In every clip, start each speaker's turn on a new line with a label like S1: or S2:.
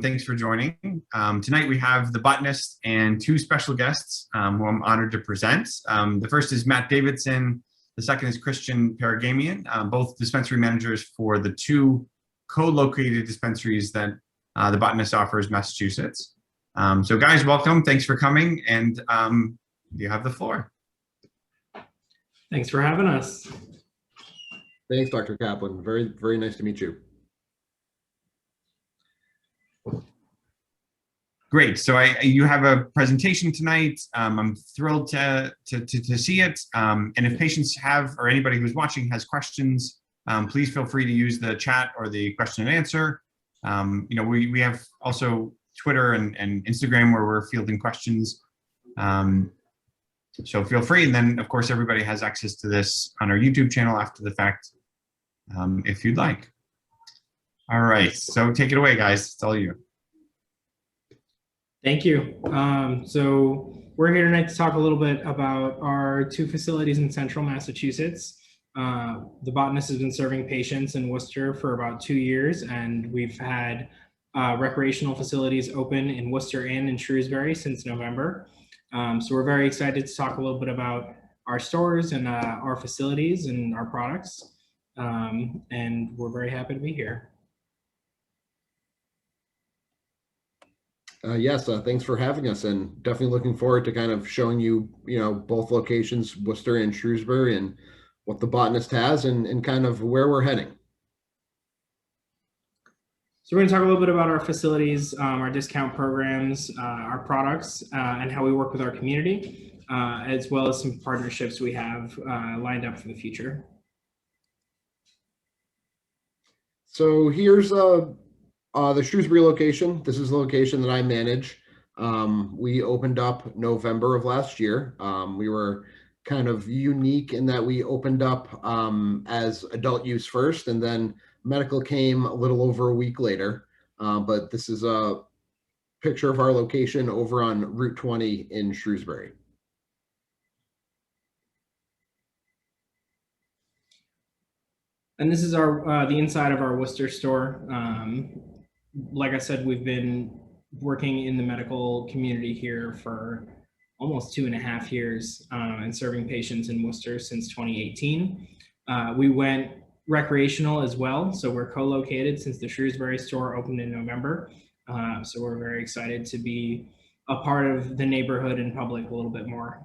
S1: Thanks for joining. Tonight we have the Botanist and two special guests who I'm honored to present. The first is Matt Davidson. The second is Christian Paragamian, both dispensary managers for the two co-located dispensaries that the Botanist offers Massachusetts. So guys, welcome. Thanks for coming, and you have the floor.
S2: Thanks for having us.
S3: Thanks, Dr. Kaplan. Very, very nice to meet you.
S1: Great. So you have a presentation tonight. I'm thrilled to see it. And if patients have, or anybody who's watching has questions, please feel free to use the chat or the question and answer. We have also Twitter and Instagram where we're fielding questions. So feel free. And then, of course, everybody has access to this on our YouTube channel after the fact, if you'd like. All right. So take it away, guys. It's all you.
S2: Thank you. So we're here tonight to talk a little bit about our two facilities in central Massachusetts. The Botanist has been serving patients in Worcester for about 2 years, and we've had recreational facilities open in Worcester and in Shrewsbury since November. So we're very excited to talk a little bit about our stores and our facilities and our products. And we're very happy to be here.
S3: Yes, thanks for having us, and definitely looking forward to kind of showing you, both locations, Worcester and Shrewsbury, and what the Botanist has and kind of where we're heading.
S2: So we're going to talk a little bit about our facilities, our discount programs, our products, and how we work with our community, as well as some partnerships we have lined up for the future.
S3: So here's the Shrewsbury location. This is the location that I manage. We opened up November of last year. We were kind of unique in that we opened up as adult use first, and then medical came a little over a week later. But this is a picture of our location over on Route 20 in Shrewsbury.
S2: And this is our the inside of our Worcester store. Like I said, we've been working in the medical community here for almost 2.5 years and serving patients in Worcester since 2018. We went recreational as well, so we're co-located since the Shrewsbury store opened in November. So we're very excited to be a part of the neighborhood and public a little bit more.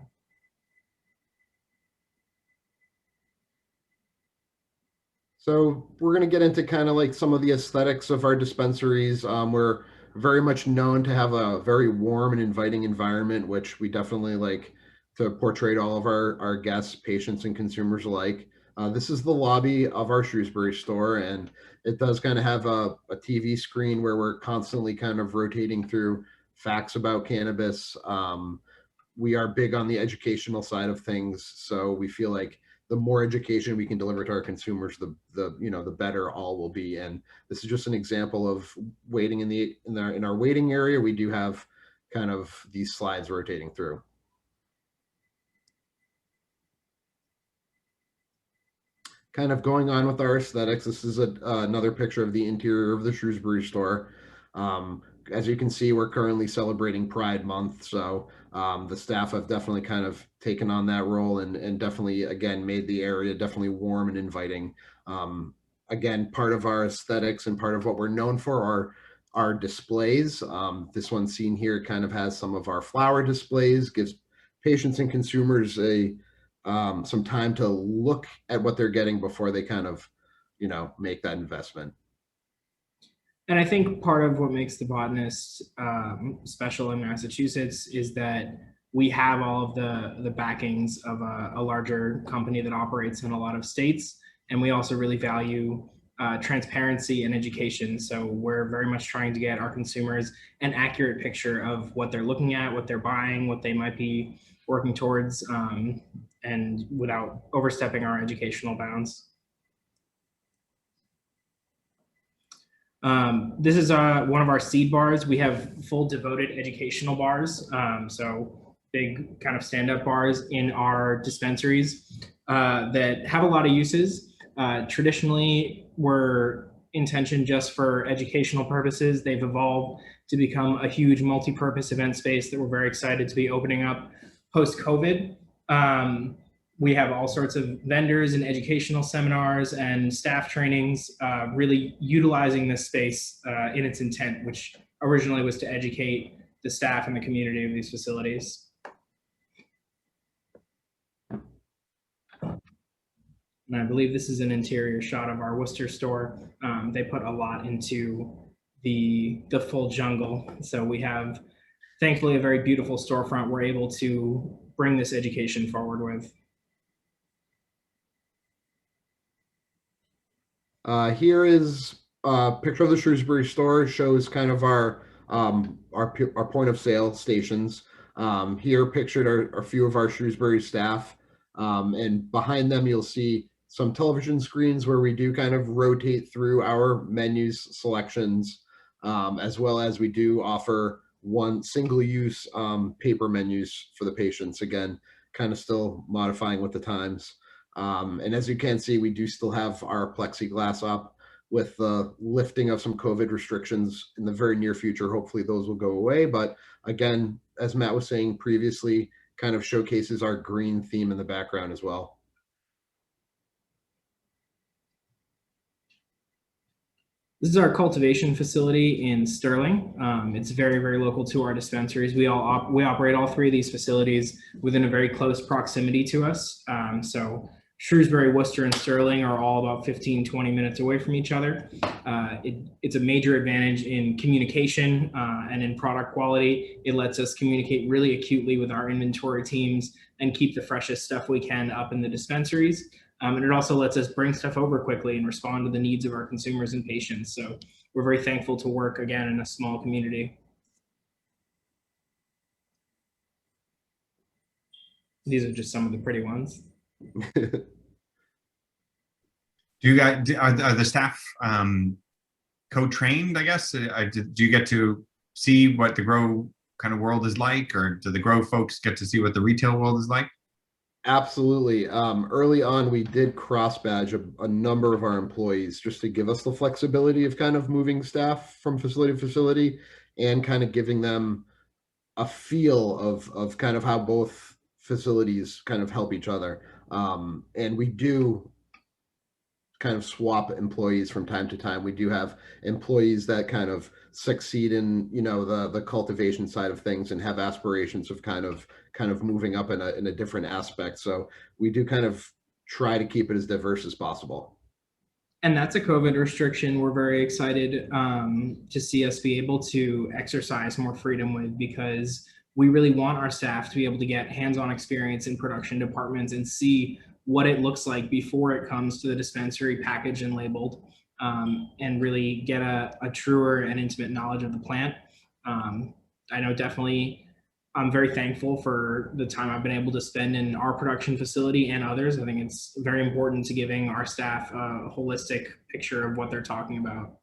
S3: So we're going to get into kind of like some of the aesthetics of our dispensaries. We're very much known to have a very warm and inviting environment, which we definitely like to portray to all of our guests, patients, and consumers alike. This is the lobby of our Shrewsbury store, and it does kind of have a TV screen where we're constantly kind of rotating through facts about cannabis. We are big on the educational side of things, so we feel like the more education we can deliver to our consumers, the better all will be. And this is just an example of waiting in our waiting area. We do have kind of these slides rotating through. Kind of going on with our aesthetics. This is another picture of the interior of the Shrewsbury store. As you can see, we're currently celebrating Pride Month, so the staff have definitely kind of taken on that role and definitely, again, made the area definitely warm and inviting. Again, part of our aesthetics and part of what we're known for are our displays. This one seen here kind of has some of our flower displays, gives patients and consumers some time to look at what they're getting before they kind of, make that investment.
S2: And I think part of what makes the Botanist special in Massachusetts is that we have all of the backings of a larger company that operates in a lot of states. And we also really value transparency and education. So we're very much trying to get our consumers an accurate picture of what they're looking at, what they're buying, what they might be working towards, and without overstepping our educational bounds. This is one of our seed bars. We have full devoted educational bars. So big kind of stand-up bars in our dispensaries that have a lot of uses. Traditionally, we're intention just for educational purposes. They've evolved to become a huge multi-purpose event space that we're very excited to be opening up post-COVID. We have all sorts of vendors and educational seminars and staff trainings, really utilizing this space in its intent, which originally was to educate the staff and the community of these facilities. And I believe this is an interior shot of our Worcester store. They put a lot into the full jungle. So we have, thankfully, a very beautiful storefront we're able to bring this education forward with.
S3: Here is a picture of the Shrewsbury store. Shows kind of our point of sale stations. Here pictured are a few of our Shrewsbury staff, and behind them you'll see some television screens where we do kind of rotate through our menus selections, as well as we do offer one single-use paper menus for the patients. Again, kind of still modifying with the times. And as you can see, we do still have our plexiglass up. With the lifting of some COVID restrictions in the very near future. Hopefully those will go away. But again, as Matt was saying previously, kind of showcases our green theme in the background as well.
S2: This is our cultivation facility in Sterling. It's very, very local to our dispensaries. We operate all three of these facilities within a very close proximity to us. So Shrewsbury, Worcester, and Sterling are all about 15, 20 minutes away from each other. It's a major advantage in communication and in product quality. It lets us communicate really acutely with our inventory teams and keep the freshest stuff we can up in the dispensaries. And it also lets us bring stuff over quickly and respond to the needs of our consumers and patients. So we're very thankful to work, again, in a small community. These are just some of the pretty ones.
S1: Do you guys, are the staff co-trained, I guess? Do you get to see what the grow kind of world is like, or do the grow folks get to see what the retail world is like?
S3: Absolutely. Early on, we did cross badge a number of our employees just to give us the flexibility of kind of moving staff from facility to facility and kind of giving them a feel of kind of how both facilities kind of help each other. And we do kind of swap employees from time to time. We do have employees that kind of succeed in, you know, the cultivation side of things and have aspirations of kind of moving up in a different aspect. So we do kind of try to keep it as diverse as possible.
S2: And that's a COVID restriction we're very excited to see us be able to exercise more freedom with, because we really want our staff to be able to get hands-on experience in production departments and see what it looks like before it comes to the dispensary, packaged and labeled, and really get a truer and intimate knowledge of the plant. I know definitely I'm very thankful for the time I've been able to spend in our production facility and others. I think it's very important to giving our staff a holistic picture of what they're talking about.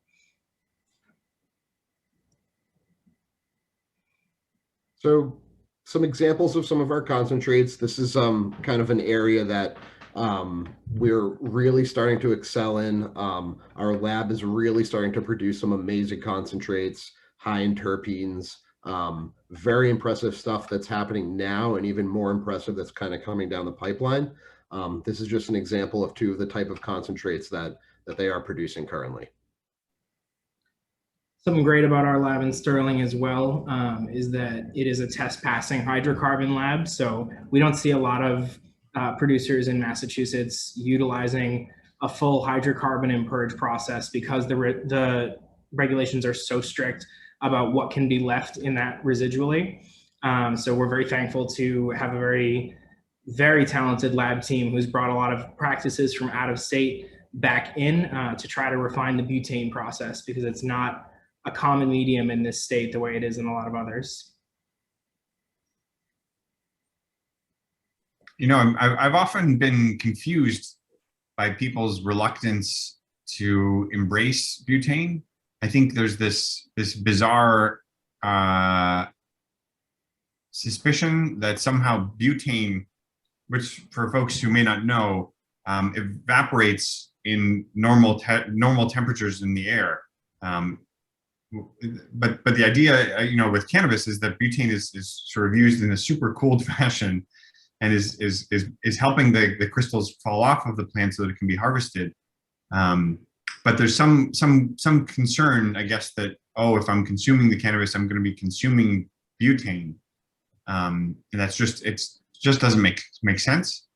S3: So some examples of some of our concentrates. This is kind of an area that we're really starting to excel in. Our lab is really starting to produce some amazing concentrates, high in terpenes, very impressive stuff that's happening now, and even more impressive that's kind of coming down the pipeline. This is just an example of two of the type of concentrates that they are producing currently.
S2: Something great about our lab in Sterling as well is that it is a test passing hydrocarbon lab. So we don't see a lot of producers in Massachusetts utilizing a full hydrocarbon and purge process because the regulations are so strict about what can be left in that residually. So we're very thankful to have a very, very talented lab team who's brought a lot of practices from out of state back in to try to refine the butane process, because it's not a common medium in this state the way it is in a lot of others.
S1: You know, I've often been confused by people's reluctance to embrace butane. I think there's this bizarre suspicion that somehow butane, which for folks who may not know, evaporates in normal temperatures in the air. But the idea, with cannabis is that butane is sort of used in a super cooled fashion, and is helping the crystals fall off of the plant so that it can be harvested. But there's some concern, I guess, that, oh, if I'm consuming the cannabis, I'm going to be consuming butane, and it just doesn't make sense.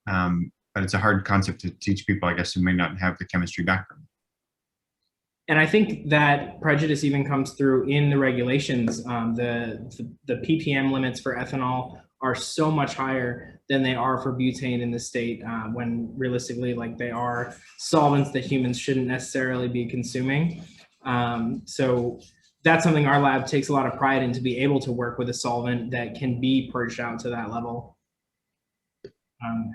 S1: But it's a hard concept to teach people, I guess, who may not have the chemistry background.
S2: And I think that prejudice even comes through in the regulations. The ppm limits for ethanol are so much higher than they are for butane in the state, when realistically, like, they are solvents that humans shouldn't necessarily be consuming. So that's something our lab takes a lot of pride in, to be able to work with a solvent that can be purged out to that level.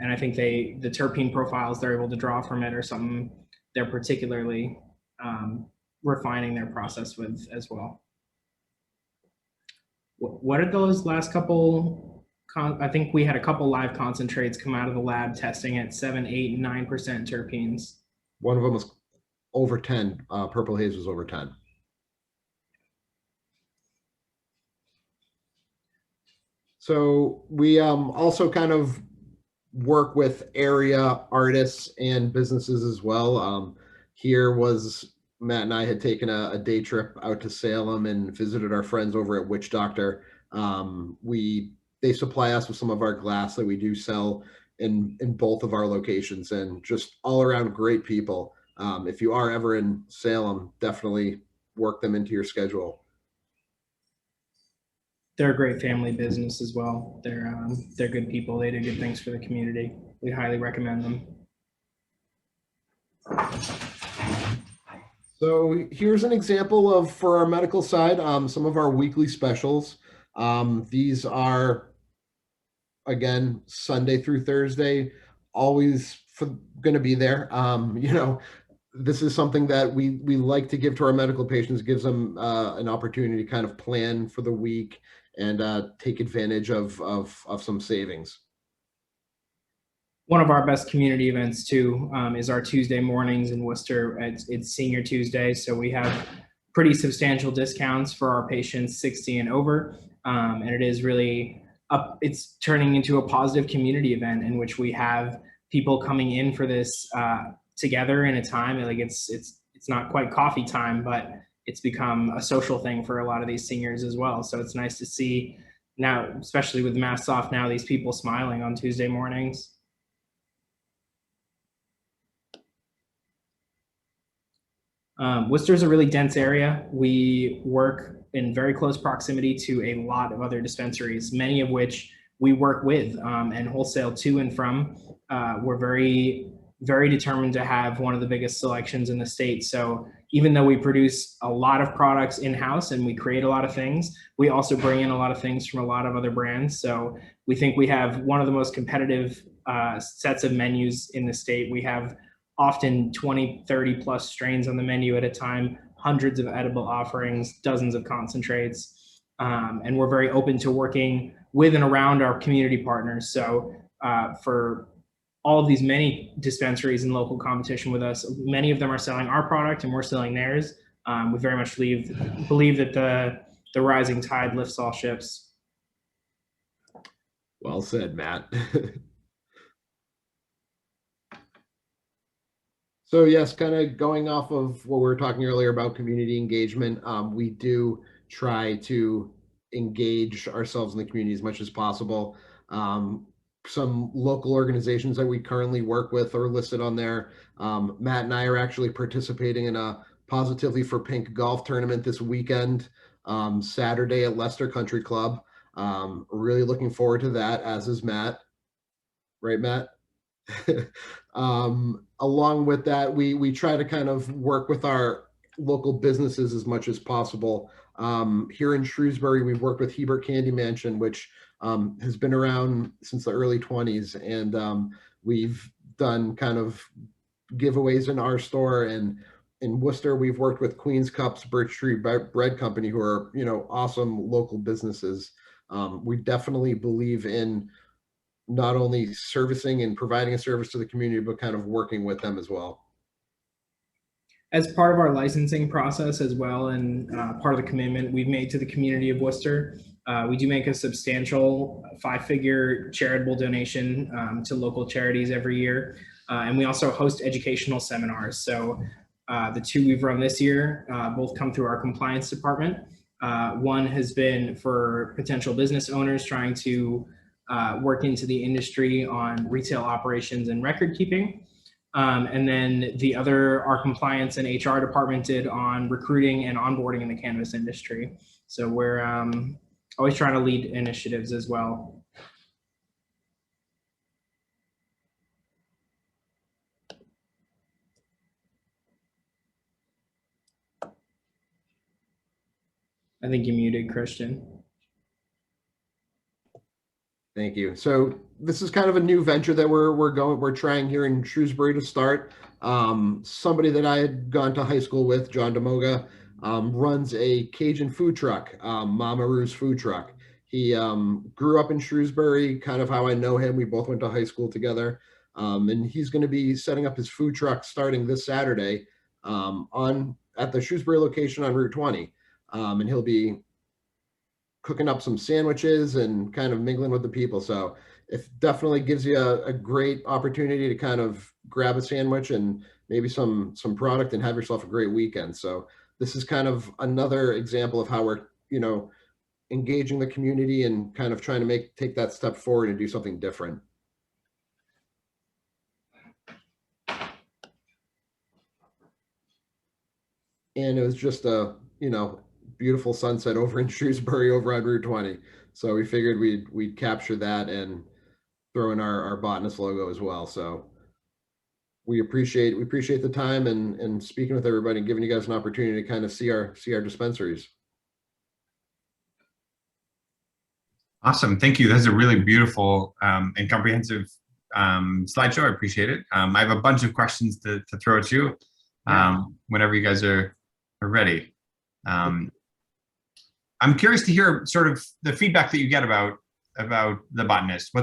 S2: And I think the terpene profiles they're able to draw from it are something they're particularly refining their process with as well. What are those last couple? I think we had a couple live concentrates come out of the lab testing at 7, 8, and 9% terpenes.
S3: One of them was over 10. Purple Haze was over 10. So we also kind of work with area artists and businesses as well. Here was Matt and I had taken a day trip out to Salem and visited our friends over at Witch Doctor. They supply us with some of our glass that we do sell in both of our locations, and just all around great people. If you are ever in Salem, definitely work them into your schedule.
S2: They're a great family business as well. They're good people. They do good things for the community. We highly recommend them.
S3: So here's an example of, for our medical side, some of our weekly specials. These are, again, Sunday through Thursday, always going to be there. This is something that we like to give to our medical patients. Gives them an opportunity to kind of plan for the week and take advantage of some savings.
S2: One of our best community events too is our Tuesday mornings in Worcester. It's Senior Tuesday, so we have pretty substantial discounts for our patients 60 and over, and it is really it's turning into a positive community event in which we have people coming in for this together in a time. Like, it's not quite coffee time, but it's become a social thing for a lot of these seniors as well. So it's nice to see now, especially with masks off now, these people smiling on Tuesday mornings. Worcester is a really dense area. We work in very close proximity to a lot of other dispensaries, many of which we work with and wholesale to and from. We're very, very determined to have one of the biggest selections in the state. So even though we produce a lot of products in-house and we create a lot of things, we also bring in a lot of things from a lot of other brands. So we think we have one of the most competitive sets of menus in the state. We have often 20, 30 plus strains on the menu at a time, hundreds of edible offerings, dozens of concentrates. And we're very open to working with and around our community partners. So for all of these many dispensaries in local competition with us, many of them are selling our product and we're selling theirs. We very much believe that the rising tide lifts all ships.
S3: Well said, Matt. So yes, kind of going off of what we were talking earlier about community engagement, we do try to engage ourselves in the community as much as possible. Some local organizations that we currently work with are listed on there. Matt and I are actually participating in a Positively for Pink golf tournament this weekend, Saturday at Leicester Country Club. Really looking forward to that, as is Matt. Right, Matt? Along with that, we try to kind of work with our local businesses as much as possible. Here in Shrewsbury, we've worked with Hebert Candy Mansion, which has been around since the early 20s, and we've done kind of giveaways in our store. And in Worcester, we've worked with Queen's Cups, Birch Tree Bread Company, who are awesome local businesses. We definitely believe in not only servicing and providing a service to the community, but kind of working with them as well.
S2: As part of our licensing process as well, and part of the commitment we've made to the community of Worcester, we do make a substantial 5-figure charitable donation to local charities every year. And we also host educational seminars. So the 2 we've run this year both come through our compliance department. One has been for potential business owners trying to work into the industry on retail operations and record keeping. And then the other, our compliance and HR department did on recruiting and onboarding in the cannabis industry. So we're always trying to lead initiatives as well. I think you muted, Christian.
S3: Thank you. So this is kind of a new venture that we're trying here in Shrewsbury to start. Somebody that I had gone to high school with, John DeMoga, runs a Cajun food truck, Mama Ru's food truck. He grew up in Shrewsbury, kind of how I know him. We both went to high school together. And he's going to be setting up his food truck starting this Saturday at the Shrewsbury location on Route 20. And he'll be cooking up some sandwiches and kind of mingling with the people. So it definitely gives you a great opportunity to kind of grab a sandwich and maybe some product and have yourself a great weekend. So this is kind of another example of how we're, engaging the community and kind of trying to take that step forward and do something different. And it was just a, beautiful sunset over in Shrewsbury over on Route 20. So we figured we'd capture that and throw in our Botanist logo as well. So we appreciate the time and speaking with everybody and giving you guys an opportunity to kind of see our dispensaries.
S1: Awesome. Thank you. That's a really beautiful and comprehensive slideshow. I appreciate it. I have a bunch of questions to throw at you whenever you guys are ready. I'm curious to hear sort of the feedback that you get about the Botanist.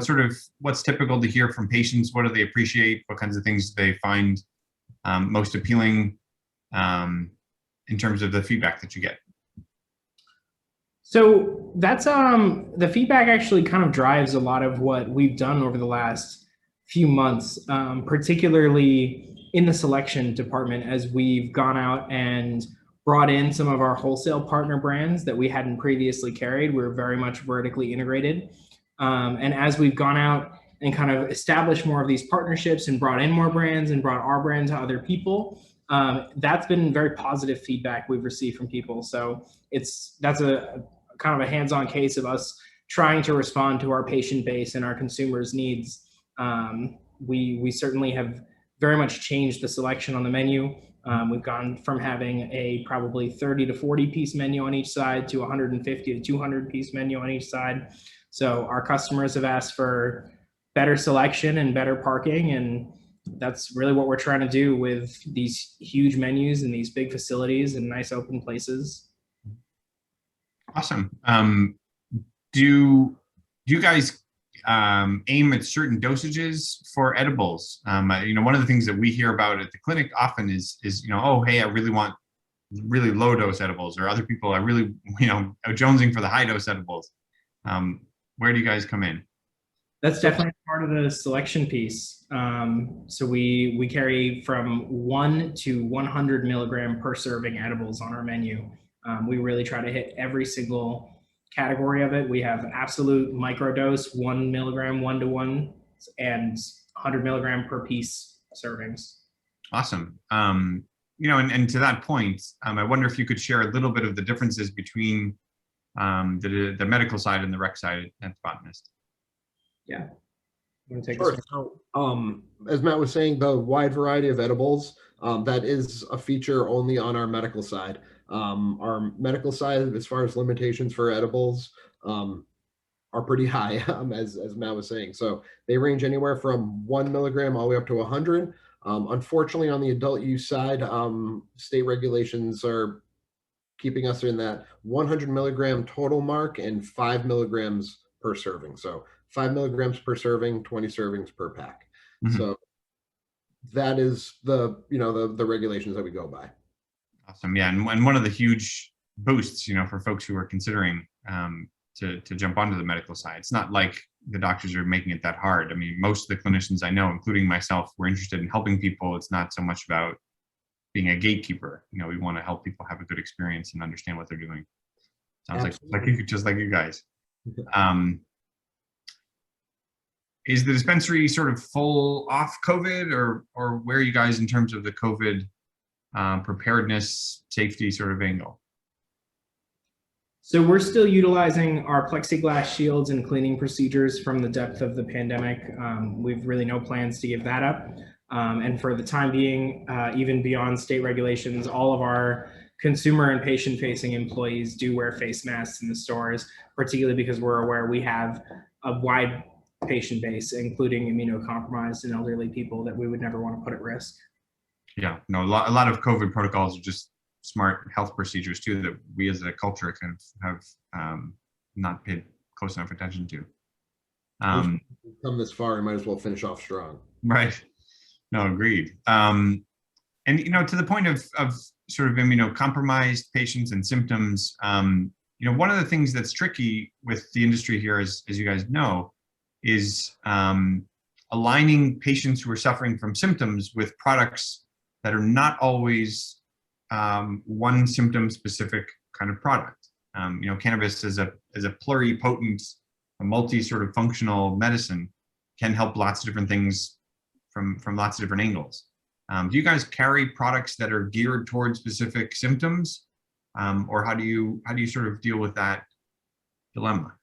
S1: What's typical to hear from patients? What do they appreciate? What kinds of things do they find most appealing in terms of the feedback that you get?
S2: So that's the feedback actually kind of drives a lot of what we've done over the last few months, particularly in the selection department, as we've gone out and brought in some of our wholesale partner brands that we hadn't previously carried. We're very much vertically integrated. And as we've gone out and kind of established more of these partnerships and brought in more brands and brought our brand to other people, that's been very positive feedback we've received from people. So that's a kind of a hands-on case of us trying to respond to our patient base and our consumers' needs. We certainly have very much changed the selection on the menu. We've gone from having a probably 30 to 40 piece menu on each side to 150 to 200 piece menu on each side. So our customers have asked for better selection and better parking, and that's really what we're trying to do with these huge menus and these big facilities and nice open places.
S1: Awesome. Do you guys aim at certain dosages for edibles? One of the things that we hear about at the clinic often is oh, hey, I really want really low dose edibles, or other people are really jonesing for the high dose edibles. Where do you guys come in?
S2: That's definitely part of the selection piece. So we carry from 1 to 100 milligram per serving edibles on our menu. We really try to hit every single category of it. We have absolute microdose, 1 milligram, 1-to-1, and 100 milligram per piece servings.
S1: Awesome. And to that point, I wonder if you could share a little bit of the differences between the medical side and the rec side at the Botanist.
S2: Yeah. You want to take
S3: Sure.
S2: this one?
S3: So, as Matt was saying, the wide variety of edibles, that is a feature only on our medical side. Our medical side, as far as limitations for edibles, are pretty high, as Matt was saying. So they range anywhere from 1 milligram all the way up to 100. Unfortunately, on the adult use side, state regulations are keeping us in that 100 milligram total mark and 5 milligrams per serving. So 5 milligrams per serving, 20 servings per pack. Mm-hmm. So that is the regulations that we go by.
S1: Awesome. Yeah, and one of the huge boosts, for folks who are considering to jump onto the medical side. It's not like the doctors are making it that hard. I mean, most of the clinicians I know, including myself, we're interested in helping people. It's not so much about being a gatekeeper. We want to help people have a good experience and understand what they're doing. Sounds like you guys. Is the dispensary sort of full off COVID, or where are you guys in terms of the COVID preparedness, safety sort of angle?
S2: So we're still utilizing our plexiglass shields and cleaning procedures from the depth of the pandemic. We've really no plans to give that up. And for the time being, even beyond state regulations, all of our consumer and patient-facing employees do wear face masks in the stores, particularly because we're aware we have a wide patient base, including immunocompromised and elderly people that we would never want to put at risk.
S1: Yeah, no, a lot of COVID protocols are just smart health procedures too that we as a culture kind of have not paid close enough attention to.
S3: Come this far, we might as well finish off strong.
S1: Right. No, agreed. And to the point of sort of immunocompromised patients and symptoms, one of the things that's tricky with the industry here, as you guys know, is aligning patients who are suffering from symptoms with products that are not always one symptom specific kind of product. Cannabis is a pluripotent, a multi sort of functional medicine, can help lots of different things from lots of different angles. Do you guys carry products that are geared towards specific symptoms, or how do you sort of deal with that dilemma?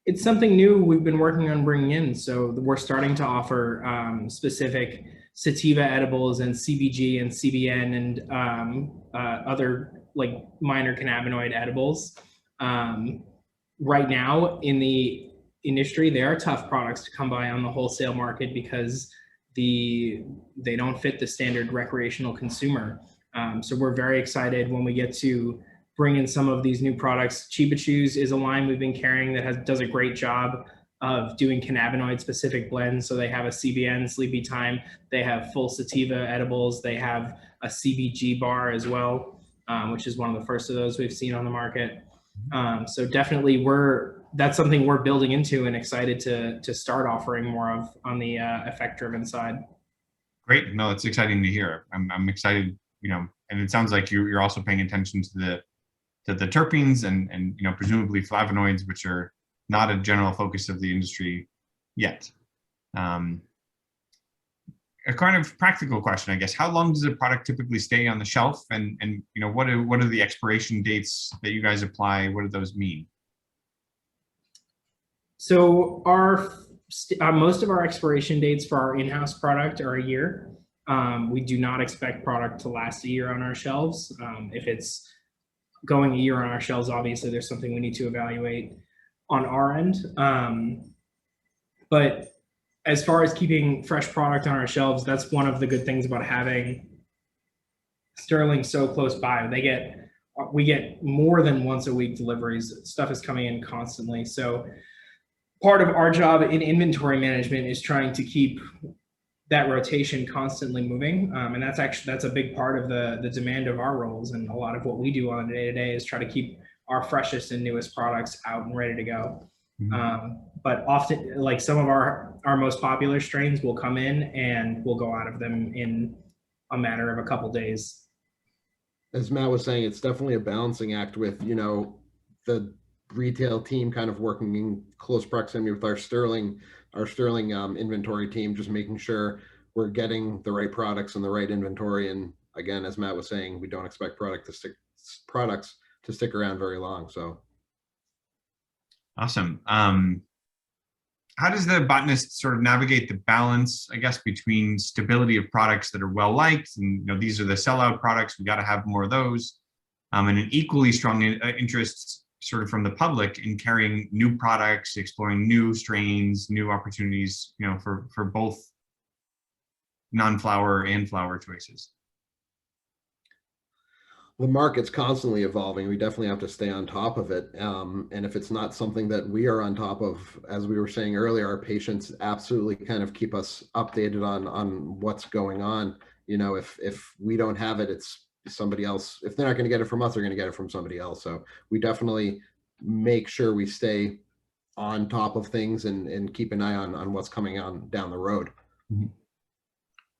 S2: It's something new we've been working on bringing in. So we're starting to offer specific sativa edibles and CBG and CBN and other like minor cannabinoid edibles. Right now in the industry, they are tough products to come by on the wholesale market because they don't fit the standard recreational consumer. So we're very excited when we get to bring in some of these new products. Chiba Chews is a line we've been carrying that does a great job of doing cannabinoid specific blends. So they have a CBN sleepy time, they have full sativa edibles, they have a CBG bar as well, which is one of the first of those we've seen on the market. So definitely that's something we're building into and excited to start offering more of on the effect driven side.
S1: Great. No, it's exciting to hear. I'm excited, and it sounds like you're also paying attention to the terpenes and presumably flavonoids, which are not a general focus of the industry yet. A kind of practical question, I guess. How long does a product typically stay on the shelf, and what are the expiration dates that you guys apply? What do those mean?
S2: So most of our expiration dates for our in-house product are a year. We do not expect product to last a year on our shelves. If it's going a year on our shelves, obviously there's something we need to evaluate on our end. But as far as keeping fresh product on our shelves, that's one of the good things about having Sterling so close by. We get more than once a week deliveries. Stuff is coming in constantly. So part of our job in inventory management is trying to keep that rotation constantly moving. And that's a big part of the demand of our roles. And a lot of what we do on a day-to-day is try to keep our freshest and newest products out and ready to go. Mm-hmm. But often, like some of our most popular strains will come in and we'll go out of them in a matter of a couple days.
S3: As Matt was saying, it's definitely a balancing act with, the retail team kind of working in close proximity with our Sterling inventory team, just making sure we're getting the right products and the right inventory. And again, as Matt was saying, we don't expect products to stick around very long. So
S1: awesome. How does the botanist sort of navigate the balance, I guess, between stability of products that are well liked, and these are the sellout products, we got to have more of those, and an equally strong interest sort of from the public in carrying new products, exploring new strains, new opportunities, for both non-flower and flower choices?
S3: The market's constantly evolving. We definitely have to stay on top of it. And if it's not something that we are on top of, as we were saying earlier, our patients absolutely kind of keep us updated on what's going on. If we don't have it, it's somebody else. If they're not going to get it from us, they're going to get it from somebody else. So we definitely make sure we stay on top of things and keep an eye on what's coming on down the road.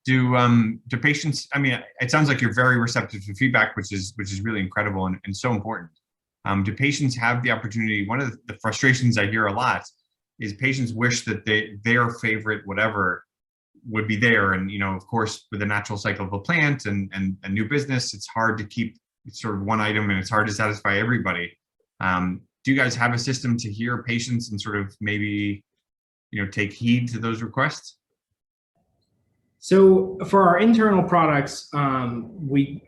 S1: Do patients, I mean, it sounds like you're very receptive to feedback, which is really incredible and so important. Do patients have the opportunity? One of the frustrations I hear a lot is patients wish that their favorite whatever would be there. And, of course, with the natural cycle of a plant and a new business, it's hard to keep sort of one item and it's hard to satisfy everybody. Do you guys have a system to hear patients and sort of maybe, take heed to those requests?
S2: So for our internal products, they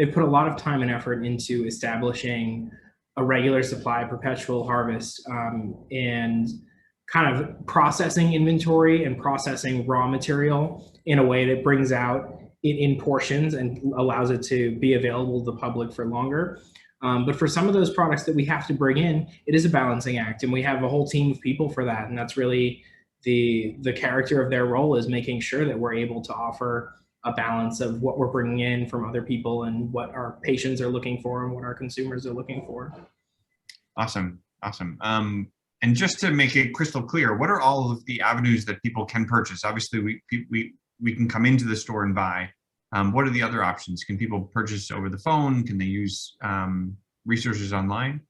S2: put a lot of time and effort into establishing a regular supply, perpetual harvest, and kind of processing inventory and processing raw material in a way that brings out it in portions and allows it to be available to the public for longer. But for some of those products that we have to bring in, it is a balancing act, and we have a whole team of people for that. And that's really the character of their role, is making sure that we're able to offer a balance of what we're bringing in from other people and what our patients are looking for and what our consumers are looking for.
S1: Awesome. And just to make it crystal clear, what are all of the avenues that people can purchase? Obviously, we can come into the store and buy. What are the other options? Can people purchase over the phone? Can they use resources online?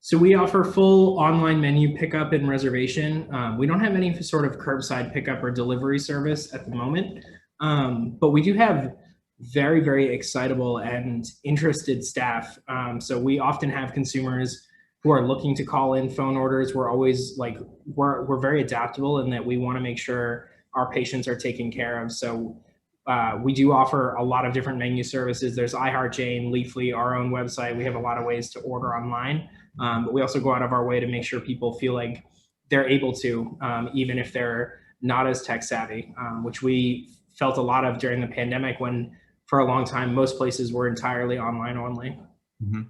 S2: So we offer full online menu pickup and reservation. We don't have any sort of curbside pickup or delivery service at the moment, but we do have very, very excitable and interested staff. So we often have consumers who are looking to call in phone orders. We're always we're very adaptable in that we want to make sure our patients are taken care of. So we do offer a lot of different menu services. There's iHeartJane, Leafly, our own website. We have a lot of ways to order online. But we also go out of our way to make sure people feel like they're able to, even if they're not as tech savvy, which we felt a lot of during the pandemic, when for a long time, most places were entirely online only.
S1: Mm-hmm.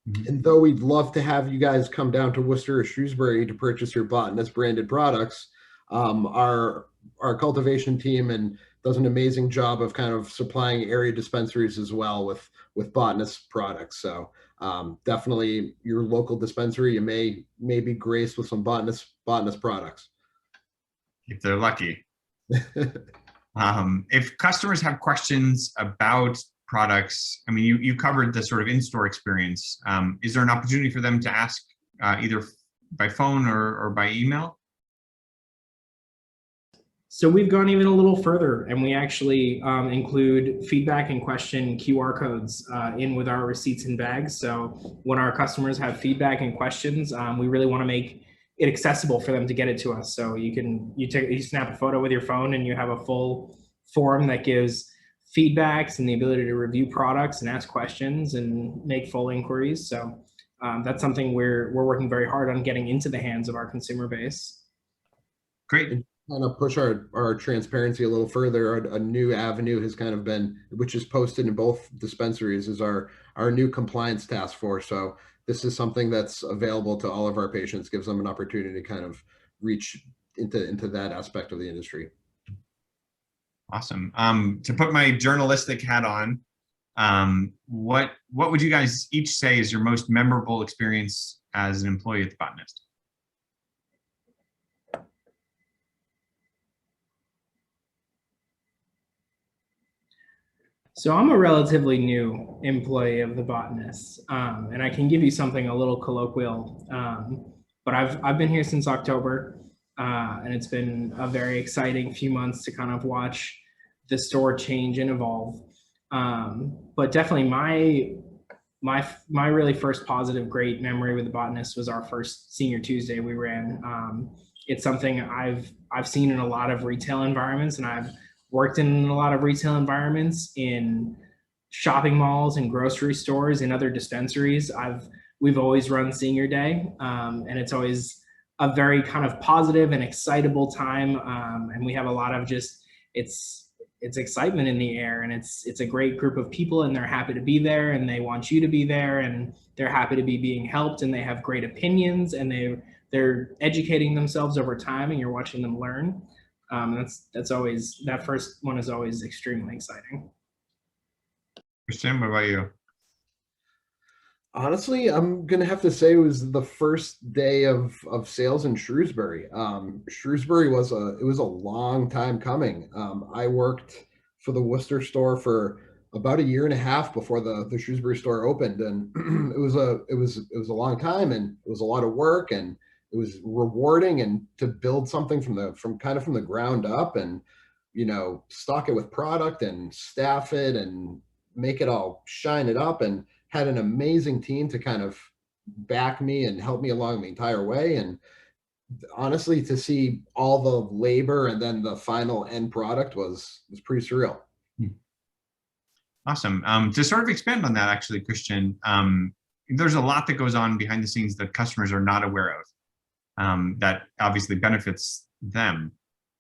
S1: Mm-hmm.
S3: And though we'd love to have you guys come down to Worcester or Shrewsbury to purchase your Botanist branded products, our cultivation team does an amazing job of kind of supplying area dispensaries as well with Botanist products. So definitely your local dispensary, you may be graced with some Botanist products.
S1: If they're lucky. If customers have questions about products, I mean, you covered the sort of in-store experience. Is there an opportunity for them to ask either by phone or by email?
S2: So we've gone even a little further, and we actually include feedback and question QR codes in with our receipts and bags. So when our customers have feedback and questions, we really want to make it accessible for them to get it to us. So you snap a photo with your phone and you have a full form that gives feedbacks and the ability to review products and ask questions and make full inquiries. So that's something we're working very hard on getting into the hands of our consumer base.
S1: Great.
S3: Kind of push our transparency a little further. A new avenue has kind of been, which is posted in both dispensaries, is our new compliance task force. So this is something that's available to all of our patients, gives them an opportunity to kind of reach into that aspect of the industry.
S1: Awesome. To put my journalistic hat on, what would you guys each say is your most memorable experience as an employee at The Botanist?
S2: So I'm a relatively new employee of The Botanist, and I can give you something a little colloquial, but I've been here since October, and it's been a very exciting few months to kind of watch the store change and evolve. But definitely my really first positive, great memory with The Botanist was our first Senior Tuesday we ran. It's something I've seen in a lot of retail environments, and I've worked in a lot of retail environments in shopping malls and grocery stores and other dispensaries. We've always run Senior Day, and it's always a very kind of positive and excitable time. And we have a lot of it's excitement in the air, and it's a great group of people, and they're happy to be there, and they want you to be there, and they're happy to be being helped, and they have great opinions, and they're educating themselves over time, and you're watching them learn. That's always, that first one is always extremely exciting.
S1: Christian, what about you?
S3: Honestly, I'm gonna have to say it was the first day of sales in Shrewsbury. Shrewsbury was a long time coming. I worked for the Worcester store for about a year and a half before the Shrewsbury store opened, and it was a long time, and it was a lot of work, and it was rewarding, and to build something from the ground up, and stock it with product and staff it and make it all shine it up, and had an amazing team to kind of back me and help me along the entire way. And honestly, to see all the labor and then the final end product was pretty surreal.
S1: Awesome. To sort of expand on that, actually, Christian, there's a lot that goes on behind the scenes that customers are not aware of, that obviously benefits them.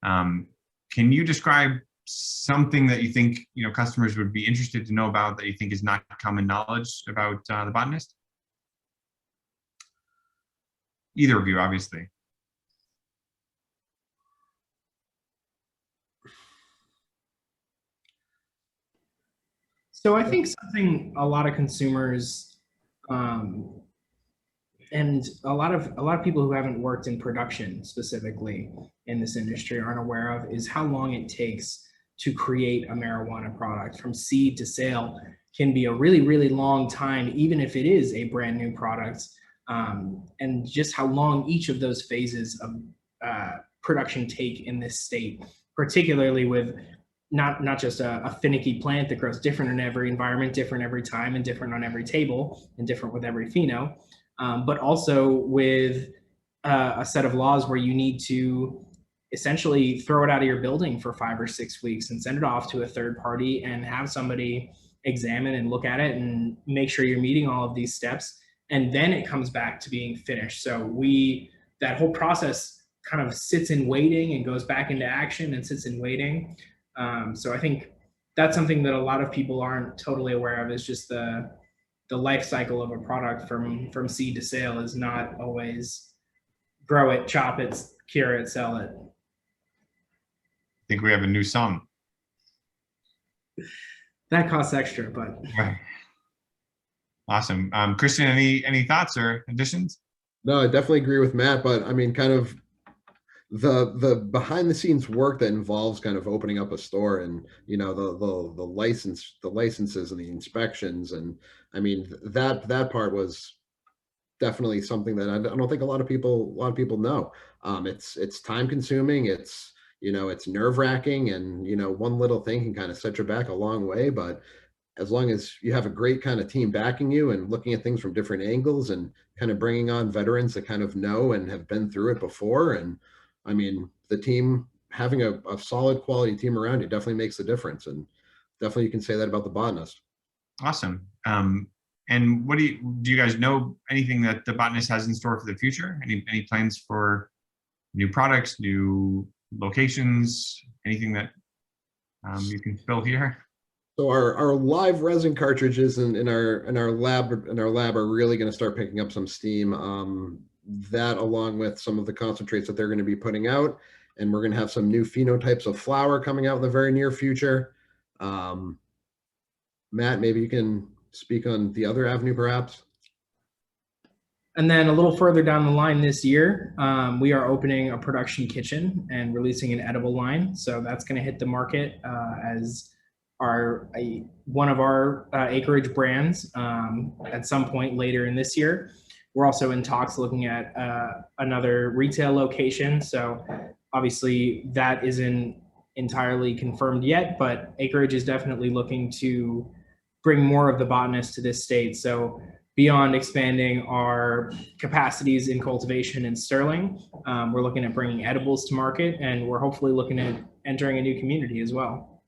S1: Can you describe something that you think customers would be interested to know about that you think is not common knowledge about the Botanist? Either of you, obviously.
S2: So I think something a lot of consumers and a lot of people who haven't worked in production specifically in this industry aren't aware of is how long it takes to create a marijuana product. From seed to sale can be a really, really long time, even if it is a brand new product. And just how long each of those phases of production take in this state, particularly with not just a finicky plant that grows different in every environment, different every time, and different on every table, and different with every pheno, but also with a set of laws where you need to essentially throw it out of your building for 5 or 6 weeks and send it off to a third party and have somebody examine and look at it and make sure you're meeting all of these steps. And then it comes back to being finished. So that whole process kind of sits in waiting and goes back into action and sits in waiting. So I think that's something that a lot of people aren't totally aware of, is just the life cycle of a product from seed to sale is not always grow it, chop it, cure it, sell it.
S1: I think we have a new song.
S2: That costs extra, but.
S1: Right. Awesome. Christian, any thoughts or additions?
S3: No, I definitely agree with Matt, but I mean, kind of the behind the scenes work that involves kind of opening up a store, and the licenses and the inspections, and I mean that part was definitely something that I don't think a lot of people know. It's time consuming. It's nerve wracking, and one little thing can kind of set you back a long way. But as long as you have a great kind of team backing you and looking at things from different angles and kind of bringing on veterans that kind of know and have been through it before, and I mean, the team, having a solid quality team around you definitely makes a difference. And definitely you can say that about the Botanist.
S1: Awesome. And what do you guys know anything that the Botanist has in store for the future? Any plans for new products, new locations, anything that you can spill here?
S3: So our live resin cartridges in our lab are really going to start picking up some steam. That along with some of the concentrates that they're going to be putting out, and we're going to have some new phenotypes of flower coming out in the very near future. Matt, maybe you can speak on the other avenue, perhaps.
S2: And then a little further down the line this year, we are opening a production kitchen and releasing an edible line. So that's going to hit the market as one of our acreage brands at some point later in this year. We're also in talks looking at another retail location. So obviously that isn't entirely confirmed yet, but Acreage is definitely looking to bring more of the Botanist to this state. So beyond expanding our capacities in cultivation in Sterling, we're looking at bringing edibles to market, and we're hopefully looking at entering a new community as well.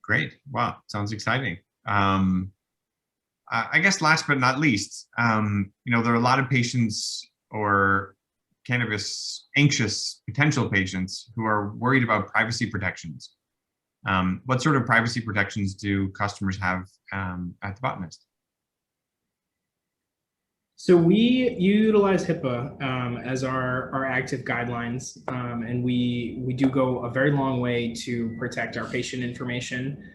S1: Great. Wow. Sounds exciting. I guess last but not least, there are a lot of patients or cannabis anxious potential patients who are worried about privacy protections. What sort of privacy protections do customers have at the Botanist?
S2: So we utilize HIPAA as our active guidelines, and we do go a very long way to protect our patient information.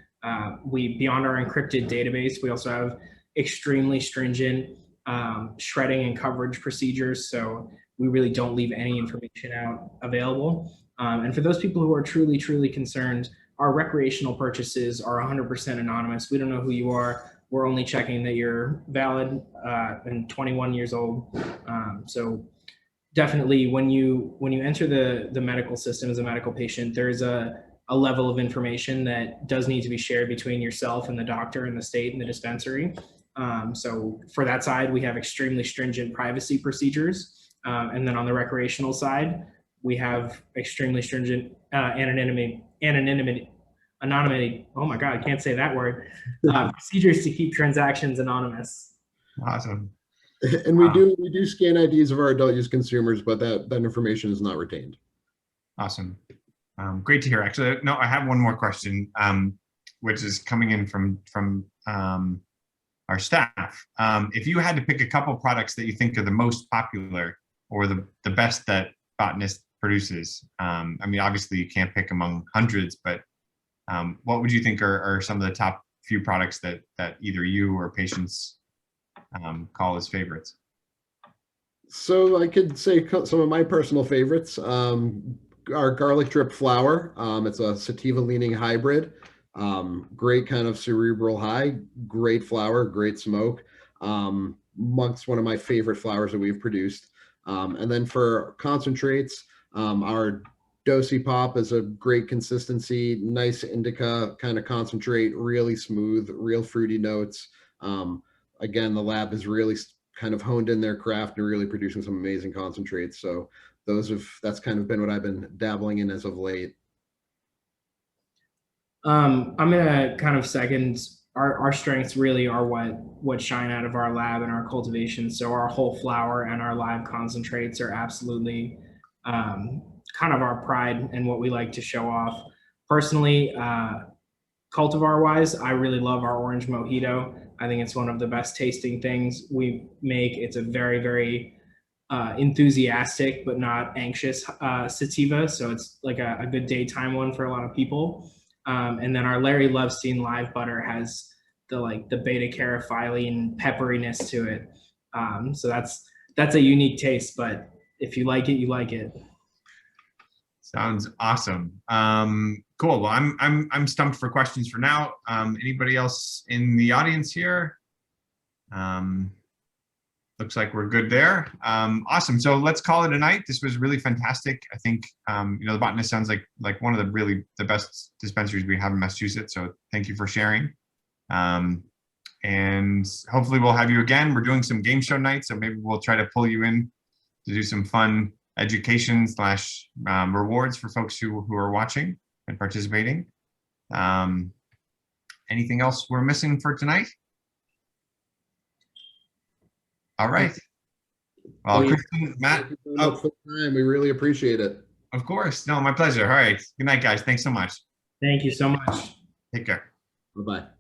S2: Beyond our encrypted database, we also have extremely stringent shredding and coverage procedures. So we really don't leave any information out available. And for those people who are truly, truly concerned, our recreational purchases are 100% anonymous. We don't know who you are. We're only checking that you're valid and 21 years old. So definitely when you enter the medical system as a medical patient, there's a level of information that does need to be shared between yourself and the doctor and the state and the dispensary. So for that side, we have extremely stringent privacy procedures. And then on the recreational side, we have extremely stringent anonymity, oh my God, I can't say that word, procedures to keep transactions anonymous.
S1: Awesome.
S3: And we do scan IDs of our adult use consumers, but that information is not retained.
S1: Awesome. Great to hear. Actually, no, I have one more question, which is coming in from our staff. If you had to pick a couple products that you think are the most popular or the best that Botanist produces, I mean, obviously you can't pick among hundreds, but what would you think are some of the top few products that either you or patients call as favorites?
S3: So I could say some of my personal favorites. Our garlic drip flower. It's a sativa leaning hybrid. Great kind of cerebral high, great flower, great smoke. Amongst one of my favorite flowers that we've produced. And then for concentrates, our Dosey Pop is a great consistency, nice indica kind of concentrate, really smooth, real fruity notes. Again, the lab is really kind of honed in their craft and really producing some amazing concentrates. So that's kind of been what I've been dabbling in as of late.
S2: I'm gonna kind of second our strengths really are what shine out of our lab and our cultivation. So our whole flower and our live concentrates are absolutely kind of our pride and what we like to show off. Personally, cultivar wise, I really love our orange mojito. I think it's one of the best tasting things we make. It's a very, very enthusiastic but not anxious sativa. So it's like a good daytime one for a lot of people. And then our Larry Lovestein live butter has the beta carophylline pepperiness to it. So that's a unique taste, but if you like it, you like it.
S1: Sounds awesome. Cool. Well, I'm stumped for questions for now. Anybody else in the audience here? Looks like we're good there. Awesome. So let's call it a night. This was really fantastic. I think the Botanist sounds like one of the best dispensaries we have in Massachusetts. So thank you for sharing. And hopefully we'll have you again. We're doing some game show nights, so maybe we'll try to pull you in to do some fun education / rewards for folks who are watching and participating. Anything else we're missing for tonight? All right. Well, Kristen, Matt,
S3: thank you so much for the time. We really appreciate it.
S1: Of course. No, my pleasure. All right. Good night, guys. Thanks so much.
S2: Thank you so much.
S1: Take care.
S3: Bye-bye.